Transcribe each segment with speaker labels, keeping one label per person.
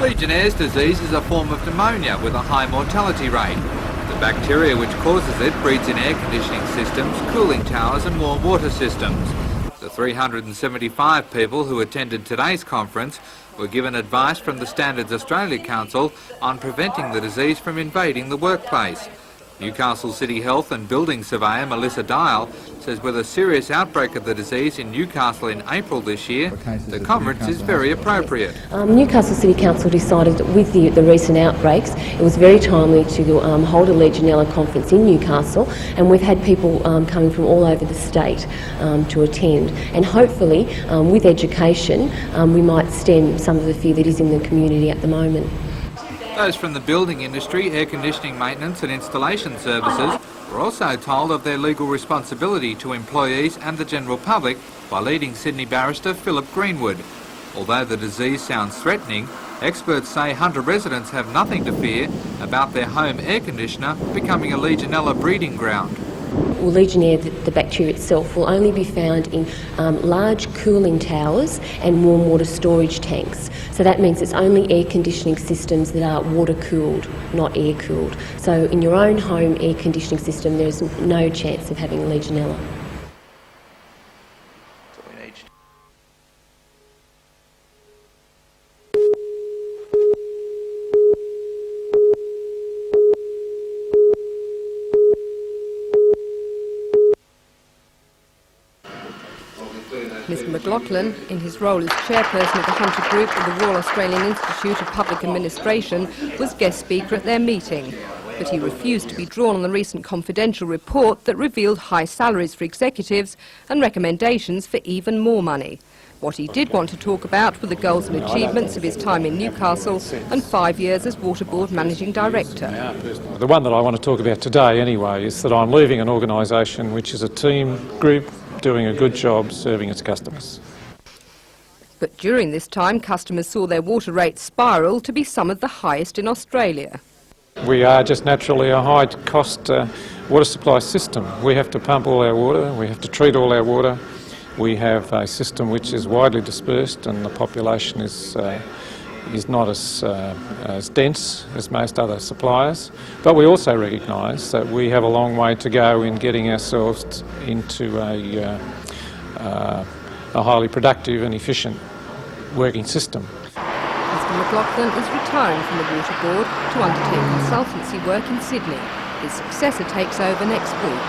Speaker 1: Legionnaire's disease is a form of pneumonia with a high mortality rate. The bacteria which causes it breeds in air conditioning systems, cooling towers and warm water systems. The 375 people who attended today's conference were given advice from the Standards Australia Council on preventing the disease from invading the workplace. Newcastle City Health and Building Surveyor Melissa Dial says with a serious outbreak of the disease in Newcastle in April this year, the conference is very appropriate.
Speaker 2: Newcastle City Council decided that with the recent outbreaks, it was very timely to hold a Legionella conference in Newcastle, and we've had people coming from all over the state to attend. And hopefully, with education, we might stem some of the fear that is in the community at the moment.
Speaker 1: Those from the building industry, air conditioning maintenance and installation services were also told of their legal responsibility to employees and the general public by leading Sydney barrister Philip Greenwood. Although the disease sounds threatening, experts say Hunter residents have nothing to fear about their home air conditioner becoming a Legionella breeding ground.
Speaker 2: Well, Legionnaire, the bacteria itself, will only be found in large cooling towers and warm water storage tanks. So that means it's only air conditioning systems that are water cooled, not air cooled. So in your own home air conditioning system, there's no chance of having Legionella.
Speaker 3: Mr McLaughlin, in his role as chairperson of the Hunter Group of the Royal Australian Institute of Public Administration, was guest speaker at their meeting. But he refused to be drawn on the recent confidential report that revealed high salaries for executives and recommendations for even more money. What he did want to talk about were the goals and achievements of his time in Newcastle and 5 years as Water Board Managing Director.
Speaker 4: The one that I want to talk about today anyway is that I'm leaving an organisation which is a team group doing a good job serving its customers.
Speaker 3: But during this time, customers saw their water rates spiral to be some of the highest in Australia.
Speaker 4: We are just naturally a high-cost water supply system. We have to pump all our water, we have to treat all our water. We have a system which is widely dispersed and the population is not as dense as most other suppliers. But we also recognise that we have a long way to go in getting ourselves into a highly productive and efficient working system.
Speaker 3: Mr McLaughlin is retiring from the Water Board to undertake consultancy work in Sydney. His successor takes over next week.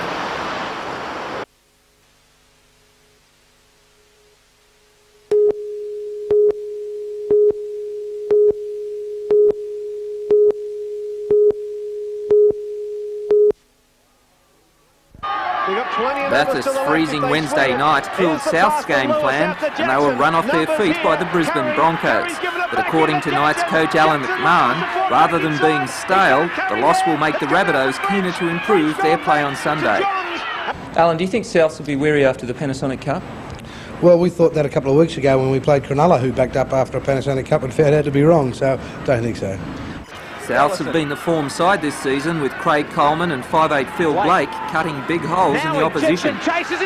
Speaker 5: Bathurst's freezing Wednesday night killed South's game plan and they were run off their feet by the Brisbane Broncos. But according to Knights coach Alan McMahon, rather than being stale, the loss will make the Rabbitohs keener to improve their play on Sunday. Alan, do you think Souths will be wary after the Panasonic Cup?
Speaker 6: Well, we thought that a couple of weeks ago when we played Cronulla, who backed up after a Panasonic Cup and found out to be wrong, so don't think so.
Speaker 5: Souths have been the form side this season with Craig Coleman and 5'8" Phil Blake cutting big holes in the opposition.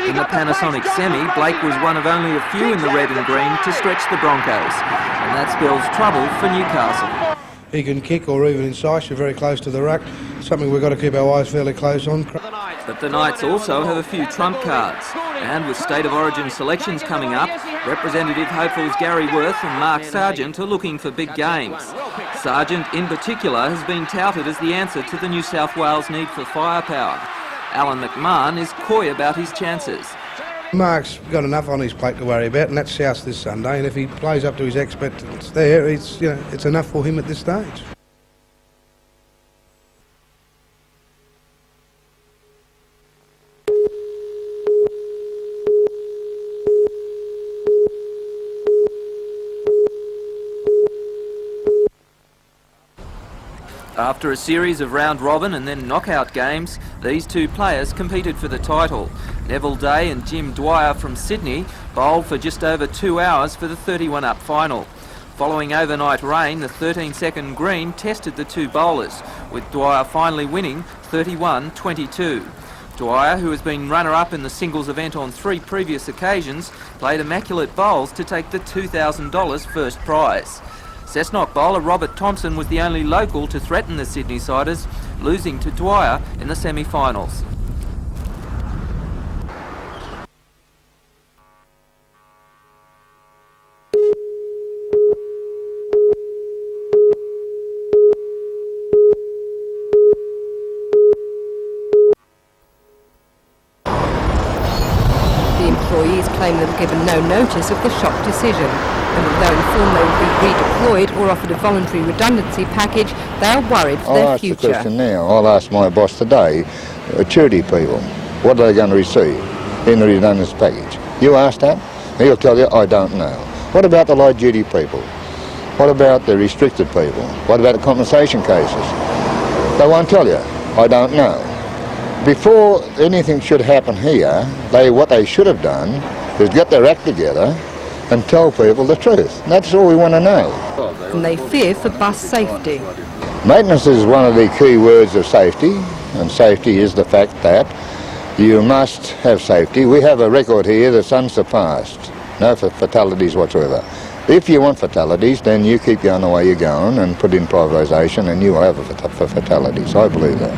Speaker 5: In the Panasonic semi, Blake was one of only a few in the red and green to stretch the Broncos, and that spells trouble for Newcastle.
Speaker 6: He can kick or even incisive very close to the ruck, something we've got to keep our eyes fairly close on.
Speaker 5: But the Knights also have a few trump cards, and with State of Origin selections coming up, representative hopefuls Gary Worth and Mark Sargent are looking for big games. Sargent in particular has been touted as the answer to the New South Wales need for firepower. Alan McMahon is coy about his chances.
Speaker 6: Mark's got enough on his plate to worry about, and that's South this Sunday, and if he plays up to his expectations there, it's enough for him at this stage.
Speaker 5: After a series of round-robin and then knockout games, these two players competed for the title. Neville Day and Jim Dwyer from Sydney bowled for just over 2 hours for the 31-up final. Following overnight rain, the 13-second green tested the two bowlers, with Dwyer finally winning 31-22. Dwyer, who has been runner-up in the singles event on 3 previous occasions, played immaculate bowls to take the $2,000 first prize. Cessnock bowler Robert Thompson was the only local to threaten the Sydney Siders, losing to Dwyer in the semi-finals.
Speaker 3: Employees claim they were given no notice of the shock decision, and although informed they would be redeployed or offered a voluntary redundancy package, they are worried for their future.
Speaker 7: I'll ask the question now. I'll ask my boss today, charity people, what are they going to receive in the redundancy package? You ask that, he'll tell you, I don't know. What about the light duty people? What about the restricted people? What about the compensation cases? They won't tell you, I don't know. Before anything should happen here, what they should have done is get their act together and tell people the truth. That's all we want to know.
Speaker 3: And they fear for bus safety.
Speaker 7: Maintenance is one of the key words of safety, and safety is the fact that you must have safety. We have a record here that's unsurpassed. No fatalities whatsoever. If you want fatalities, then you keep going the way you're going and put in privatisation and you will have for fatalities. I believe that.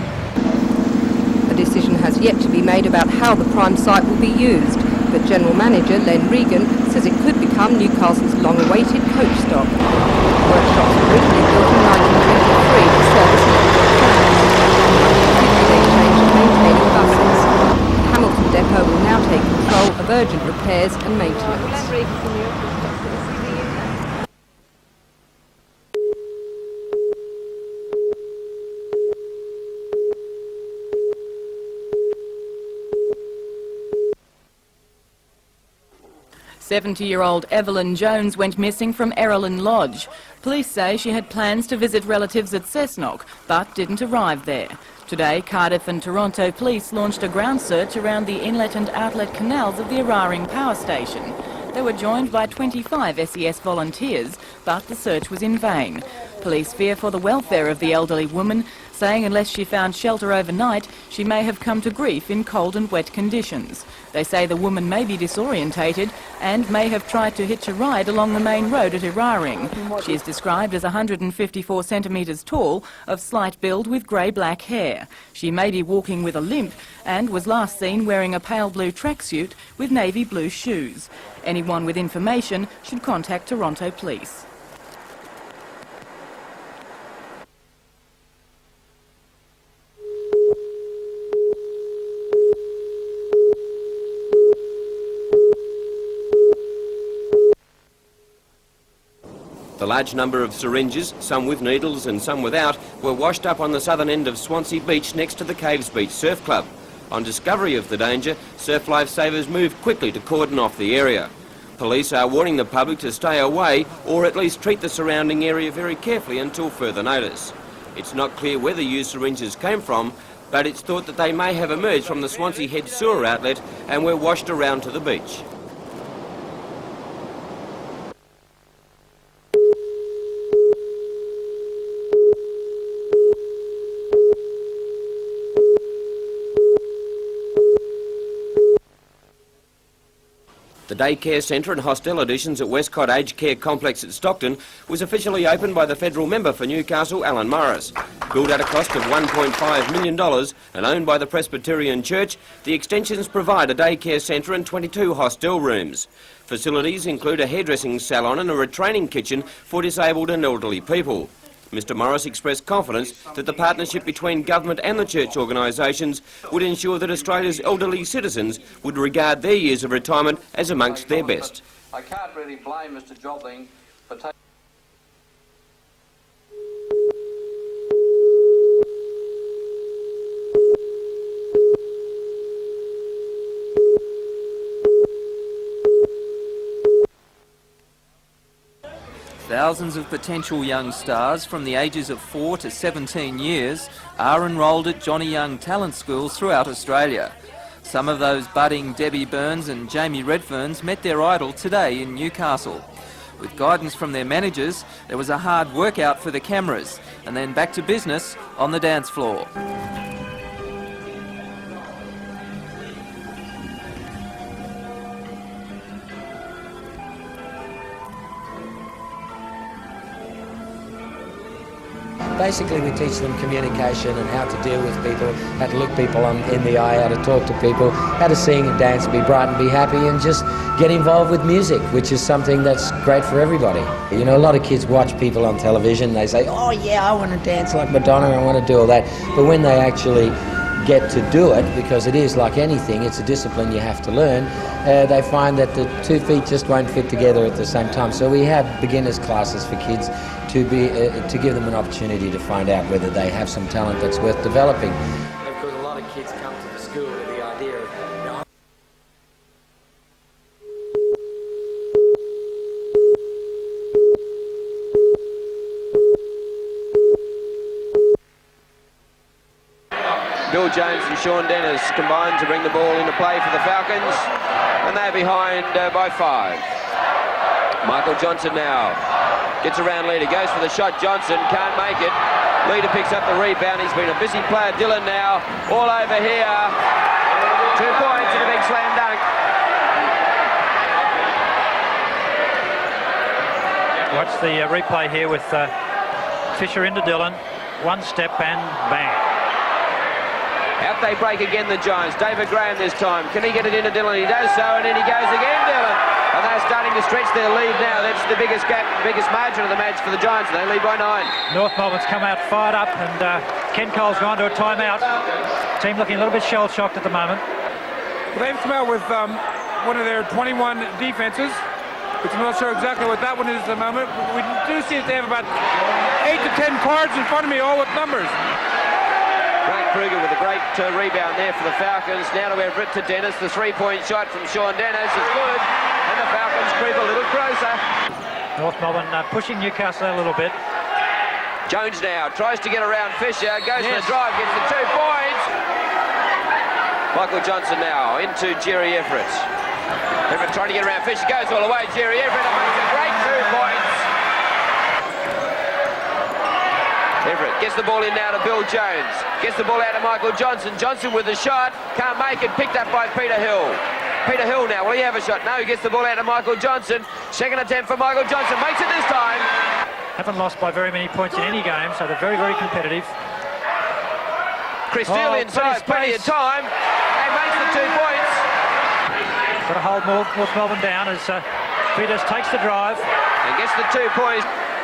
Speaker 3: A decision has yet to be made about how the prime site will be used, but General Manager Len Regan says it could become Newcastle's long-awaited coach stop. Workshops were originally built in 1923 to service electric trams. They changed maintaining buses. Hamilton Depot will now take control of urgent repairs and maintenance.
Speaker 8: 70-year-old Evelyn Jones went missing from Errolyn Lodge. Police say she had plans to visit relatives at Cessnock, but didn't arrive there. Today, Cardiff and Toronto police launched a ground search around the inlet and outlet canals of the Eraring power station. They were joined by 25 SES volunteers, but the search was in vain. Police fear for the welfare of the elderly woman, saying unless she found shelter overnight, she may have come to grief in cold and wet conditions. They say the woman may be disorientated and may have tried to hitch a ride along the main road at Eraring. She is described as 154 centimetres tall, of slight build with grey-black hair. She may be walking with a limp and was last seen wearing a pale blue tracksuit with navy blue shoes. Anyone with information should contact Toronto Police.
Speaker 9: The large number of syringes, some with needles and some without, were washed up on the southern end of Swansea Beach next to the Caves Beach Surf Club. On discovery of the danger, surf lifesavers moved quickly to cordon off the area. Police are warning the public to stay away or at least treat the surrounding area very carefully until further notice. It's not clear where the used syringes came from, but it's thought that they may have emerged from the Swansea Head sewer outlet and were washed around to the beach. The daycare centre and hostel additions at Westcott Aged Care Complex at Stockton was officially opened by the federal member for Newcastle, Alan Morris. Built at a cost of $1.5 million and owned by the Presbyterian Church, the extensions provide a daycare centre and 22 hostel rooms. Facilities include a hairdressing salon and a retraining kitchen for disabled and elderly people. Mr Morris expressed confidence that the partnership between government and the church organisations would ensure that Australia's elderly citizens would regard their years of retirement as amongst their best.
Speaker 10: I can't really blame Mr Jobling for taking...
Speaker 5: Thousands of potential young stars from the ages of 4 to 17 years are enrolled at Johnny Young talent schools throughout Australia. Some of those budding Debbie Burns and Jamie Redferns met their idol today in Newcastle. With guidance from their managers, there was a hard workout for the cameras and then back to business on the dance floor.
Speaker 11: basically we teach them communication and how to deal with people, how to look people in the eye, how to talk to people, how to sing and dance, be bright and be happy, and just get involved with music, which is something that's great for everybody. You know, a lot of kids watch people on television, they say, oh yeah, I want to dance like Madonna, I want to do all that. But when they actually get to do it, because it is like anything, it's a discipline you have to learn, they find that the 2 feet just won't fit together at the same time. So we have beginners classes for kids to give them an opportunity to find out whether they have some talent that's worth developing. Of course, a lot of kids come to the school with the idea of,
Speaker 9: Bill Jones and Sean Dennis combined to bring the ball into play for the Falcons, and they're behind by 5. Michael Johnson now gets around leader, goes for the shot. Johnson can't make it. Leader picks up the rebound. He's been a busy player. Dylan now all over here. 2 points and a big slam dunk.
Speaker 12: Watch the replay here with Fisher into Dylan. 1 step and bang.
Speaker 9: Out they break again, the Giants. David Graham this time. Can he get it into Dylan? He does so, and then he goes again, Dylan. And they're starting to stretch their lead now. That's the biggest gap, biggest margin of the match for the Giants. They lead by 9.
Speaker 12: North Melbourne's come out fired up, and Ken Cole's gone to a timeout. Team looking a little bit shell-shocked at the moment.
Speaker 13: Well, they've come out with one of their 21 defenses, which I'm not sure exactly what that one is at the moment. But we do see that they have about 8 to 10 cards in front of me, all with numbers.
Speaker 9: Grant Kruger with a great rebound there for the Falcons. Now to Everett to Dennis. The 3-point shot from Sean Dennis is good. And the Falcons creep a little closer.
Speaker 12: North Melbourne pushing Newcastle a little bit.
Speaker 9: Jones now tries to get around Fisher. Goes for the drive, gets the 2 points. Michael Johnson now into Jerry Everett. Everett trying to get around Fisher. Goes all the way. Jerry Everett makes a great 2 points. Everett gets the ball in now to Bill Jones. Gets the ball out to Michael Johnson. Johnson with the shot. Can't make it. Picked up by Peter Hill. Peter Hill now. Will he have a shot? No, he gets the ball out to Michael Johnson. Second attempt for Michael Johnson. Makes it this time.
Speaker 12: Haven't lost by very many points in any game, so they're very, very competitive.
Speaker 9: Chris Steele inside. Plenty of time. And makes the 2 points.
Speaker 12: Got to hold North Melbourne down as Peters takes the drive.
Speaker 9: And gets the 2 points.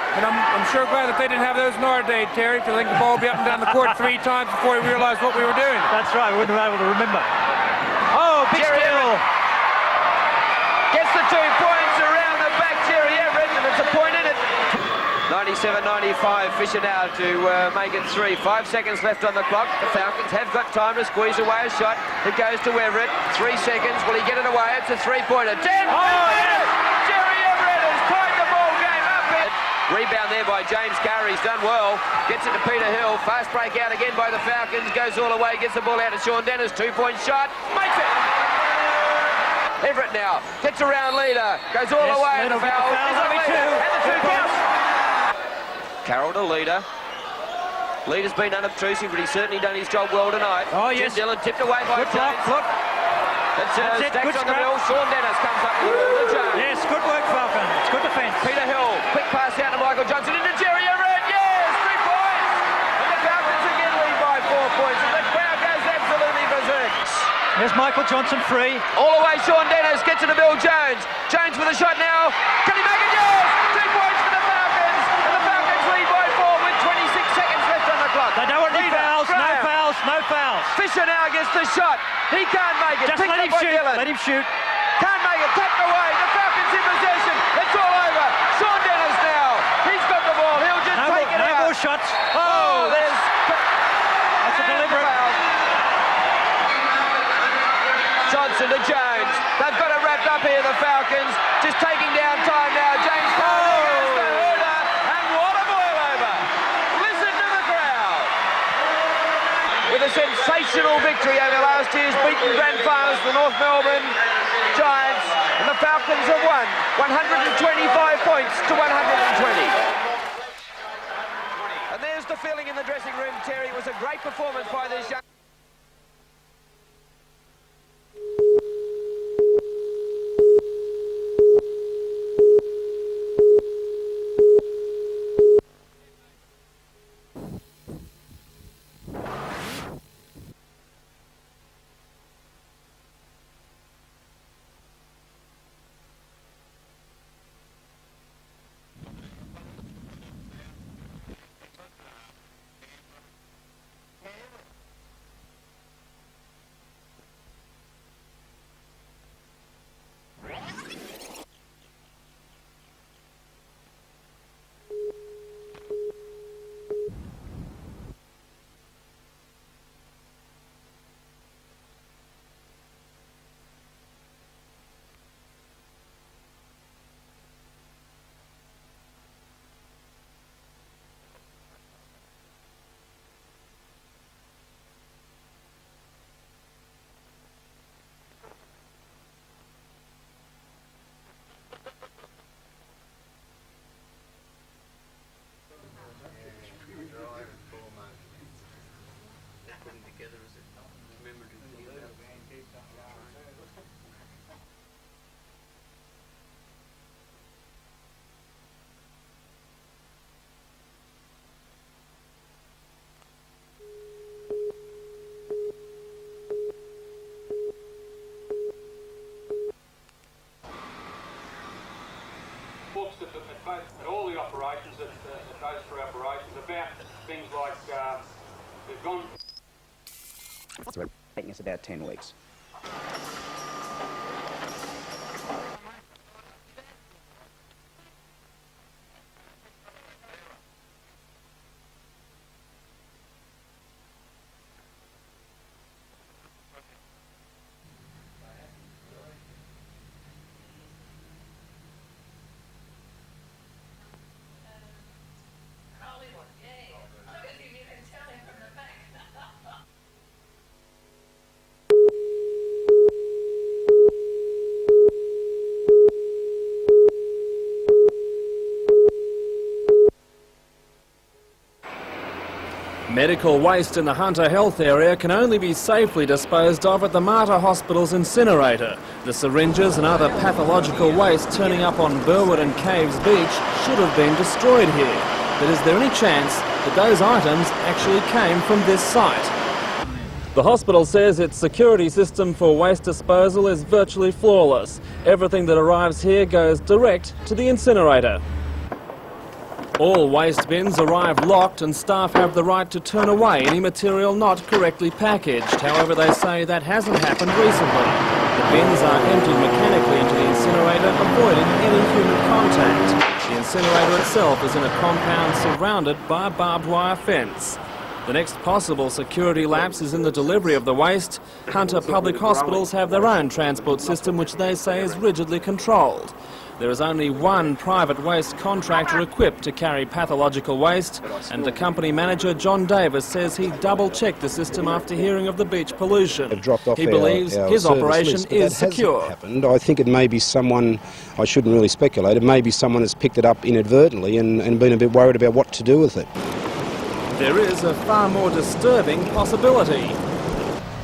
Speaker 13: And I'm sure glad that they didn't have those in our day, Terry, because I think the ball would be up and down the court 3 times before we realized what we were doing.
Speaker 12: That's right, we wouldn't have been able to remember. Oh, big steal!
Speaker 9: Gets the 2 points around the back, Jerry Everett, and it's a point in it. 97-95, Fisher now to make it 3. 5 seconds left on the clock. The Falcons have got time to squeeze away a shot. It goes to Everett. 3 seconds. Will he get it away? It's a 3-pointer. 10! Oh, yes! Jerry Everett has tied the ball game up. Rebound there by James Carey. He's done well. Gets it to Peter Hill. Fast break out again by the Falcons. Goes all the way. Gets the ball out to Sean Dennis. 2-point shot. Makes it! Everett now. Gets around leader. Goes all the way. And the foul. And the 2 counts. Carroll to leader. Leader's been unobtrusive, but he's certainly done his job well tonight.
Speaker 12: Oh, yes.
Speaker 9: Jim Dillon tipped away by Jones. That's it. Stacks on the bill. Sean Dennis comes up with the Jones.
Speaker 12: Yes, good work, Falcons. Good defence.
Speaker 9: Peter Hill. Quick pass out to Michael Johnson into Jerry Everett. Yes, 3 points. And the Falcons again lead by 4 points. And the crowd goes absolutely berserk.
Speaker 12: There's Michael Johnson free.
Speaker 9: All the way, Sean Dennis gets it to Bill Jones. Jones with a shot now. Can he make it? Yes! 2 points for the Falcons. And the Falcons lead by 4 with 26 seconds left on the clock.
Speaker 12: They don't want any fouls. No fouls. No fouls.
Speaker 9: Fisher now gets the shot. He can't make it.
Speaker 12: Just let him shoot. Let him shoot.
Speaker 9: Can't make it. Tapped away. The Falcons in possession. It's all over. Sean Dennis now. He's got the ball. He'll just take it out.
Speaker 12: No more shots.
Speaker 9: Oh, there's...
Speaker 12: That's a deliberate...
Speaker 9: Johnson to Jones. They've got it wrapped up here, the Falcons. Just taking down time now. James Carter goes to Herder. And what a boil over. Listen to the crowd. With a sensational victory over last year's beaten grand finals, the North Melbourne Giants. And the Falcons have won 125 points to 120. And there's the feeling in the dressing room, Terry. It was a great performance by this young...
Speaker 14: It's taking us about 10 weeks.
Speaker 15: Medical waste in the Hunter Health area can only be safely disposed of at the Mater Hospital's incinerator. The syringes and other pathological waste turning up on Burwood and Caves Beach should have been destroyed here. But is there any chance that those items actually came from this site? The hospital says its security system for waste disposal is virtually flawless. Everything that arrives here goes direct to the incinerator. All waste bins arrive locked and staff have the right to turn away any material not correctly packaged. However, they say that hasn't happened recently. The bins are emptied mechanically into the incinerator, avoiding any human contact. The incinerator itself is in a compound surrounded by a barbed wire fence. The next possible security lapse is in the delivery of the waste. Hunter Public Hospitals have their own transport system which they say is rigidly controlled. There is only one private waste contractor equipped to carry pathological waste, and the company manager, John Davis, says he double-checked the system after hearing of the beach pollution. He believes his operation is secure.
Speaker 16: I think it may be someone, I shouldn't really speculate, it may be someone that's picked it up inadvertently and been a bit worried about what to do with it.
Speaker 15: There is a far more disturbing possibility.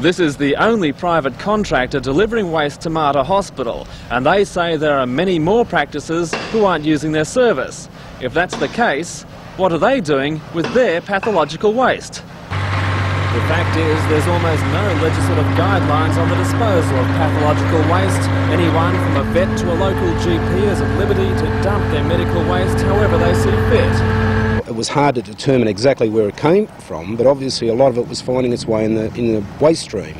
Speaker 15: This is the only private contractor delivering waste to Mater Hospital, and they say there are many more practices who aren't using their service. If that's the case, what are they doing with their pathological waste? The fact is, there's almost no legislative guidelines on the disposal of pathological waste. Anyone from a vet to a local GP is at liberty to dump their medical waste however they see fit.
Speaker 16: It was hard to determine exactly where it came from, but obviously a lot of it was finding its way in the waste stream.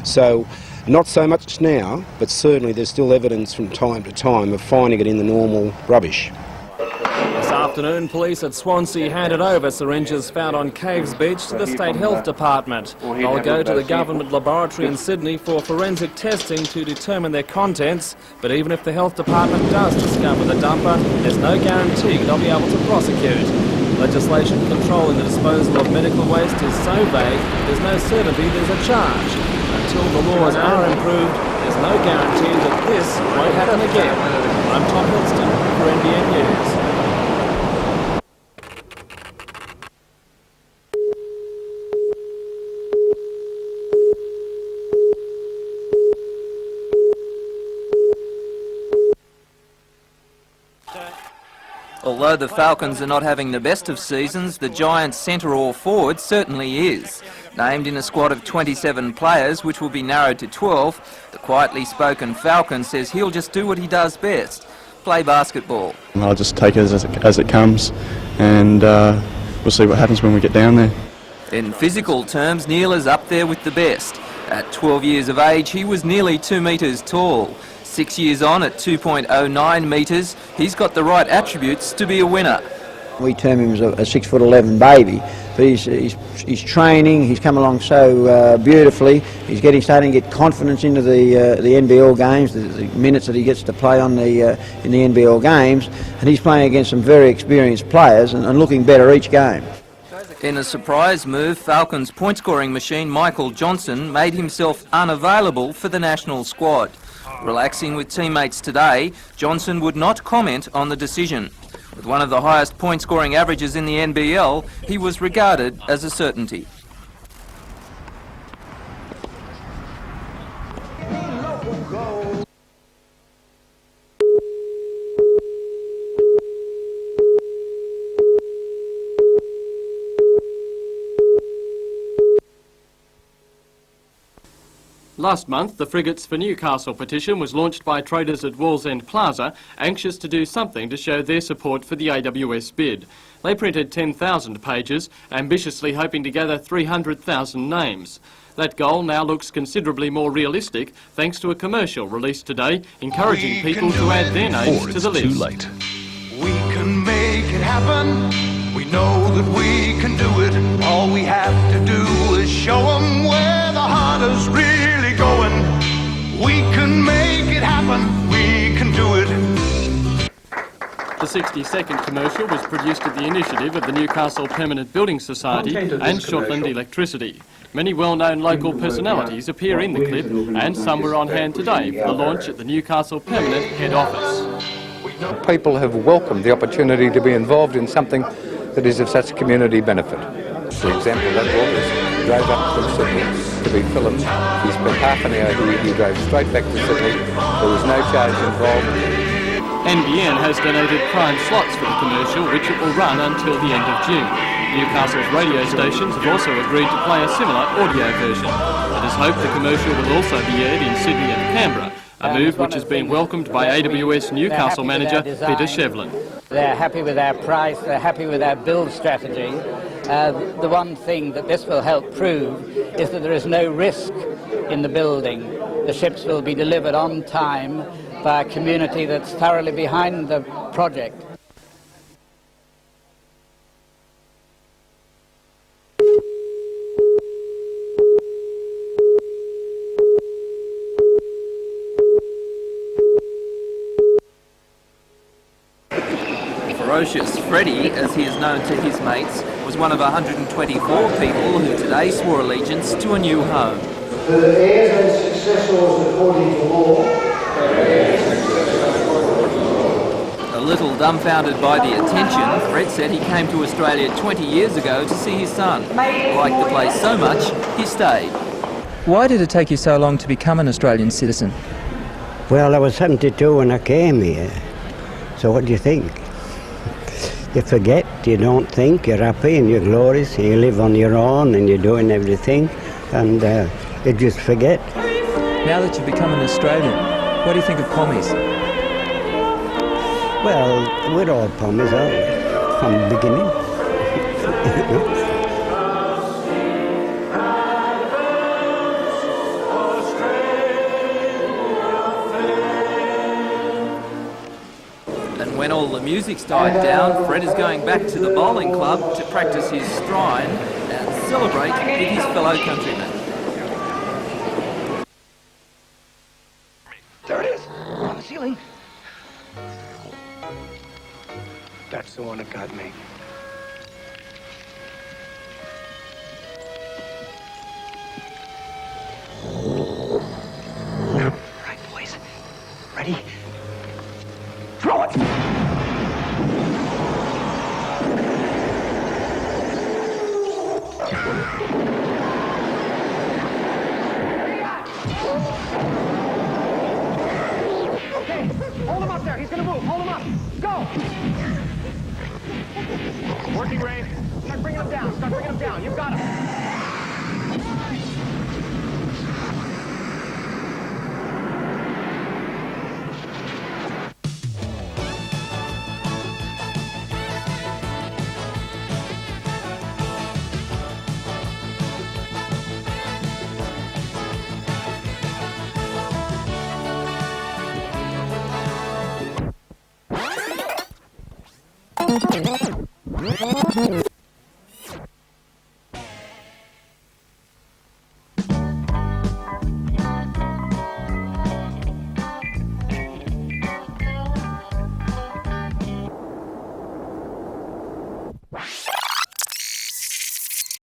Speaker 16: So, not so much now, but certainly there's still evidence from time to time of finding it in the normal rubbish.
Speaker 15: This afternoon, police at Swansea handed over syringes found on Caves Beach to the State Health Department. They'll go to the government laboratory in Sydney for forensic testing to determine their contents, but even if the Health Department does discover the dumper, there's no guarantee they'll be able to prosecute. Legislation controlling the disposal of medical waste is so vague, there's no certainty there's a charge. Until the laws are improved, there's no guarantee that this won't happen again. I'm Tom Hilston for NBN News.
Speaker 5: Although the Falcons are not having the best of seasons, the Giants' centre or forward certainly is. Named in a squad of 27 players, which will be narrowed to 12, the quietly spoken Falcon says he'll just do what he does best, play basketball.
Speaker 17: I'll just take it as it comes, and we'll see what happens when we get down there.
Speaker 5: In physical terms, Neil is up there with the best. At 12 years of age, he was nearly 2 metres tall. 6 years on, at 2.09 metres, he's got the right attributes to be a winner.
Speaker 18: We term him as a 6'11" baby, but he's training. He's come along so beautifully. He's starting to get confidence into the NBL games, the minutes that he gets to play on in the NBL games, and he's playing against some very experienced players and looking better each game.
Speaker 5: In a surprise move, Falcons point-scoring machine Michael Johnson made himself unavailable for the national squad. Relaxing with teammates today, Johnson would not comment on the decision. With one of the highest point-scoring averages in the NBL, he was regarded as a certainty.
Speaker 19: Last month, the Frigates for Newcastle petition was launched by traders at Wallsend Plaza, anxious to do something to show their support for the AWS bid. They printed 10,000 pages, ambitiously hoping to gather 300,000 names. That goal now looks considerably more realistic thanks to a commercial released today encouraging people to add their names to the list.
Speaker 20: Too late. We can make it happen. We know that we can do it. All we have to do is show them where the heart is really going. We can make it happen. We can do it.
Speaker 19: The 60-second commercial was produced at the initiative of the Newcastle Permanent Building Society and Shortland Electricity. Many well-known local personalities appear in the clip, and some were on hand today for the launch at the Newcastle Permanent head office.
Speaker 21: People have welcomed the opportunity to be involved in something that is of such community benefit. For example, that Walters drove up from Sydney to be filmed. He spent half an hour here, he drove straight back to Sydney. There was no charge involved.
Speaker 19: NBN has donated prime slots for the commercial, which it will run until the end of June. Newcastle's radio stations have also agreed to play a similar audio version. It is hoped the commercial will also be aired in Sydney and Canberra, a move which has been welcomed by AWS Newcastle manager Peter Shevlin.
Speaker 22: They're happy with our price, they're happy with our build strategy. The one thing that this will help prove is that there is no risk in the building. The ships will be delivered on time by a community that's thoroughly behind the project.
Speaker 5: Ferocious Freddie, as he is known to his mates, was one of 124 people who today swore allegiance to a new home.
Speaker 23: The heirs and successors according to law.
Speaker 5: A little dumbfounded by the attention, Fred said he came to Australia 20 years ago to see his son. Liked the place so much, he stayed.
Speaker 24: Why did it take you so long to become an Australian citizen?
Speaker 25: Well, I was 72 when I came here. So what do you think? You forget, you don't think, you're happy and you're glorious, and you live on your own and you're doing everything, and you just forget.
Speaker 24: Now that you've become an Australian, what do you think of pommies?
Speaker 25: Well, we're all pommies, aren't we? From the beginning.
Speaker 5: And when all the music's died down, Fred is going back to the bowling club to practice his strine and celebrate with his fellow countrymen.
Speaker 20: There it is, on the ceiling. That's the one that got me. Right, boys. Ready? Throw it!
Speaker 26: Okay, hold him up there. He's gonna move. Hold him up. Go! Working, Ray. Start bringing him down. Start bringing him down. You've got him.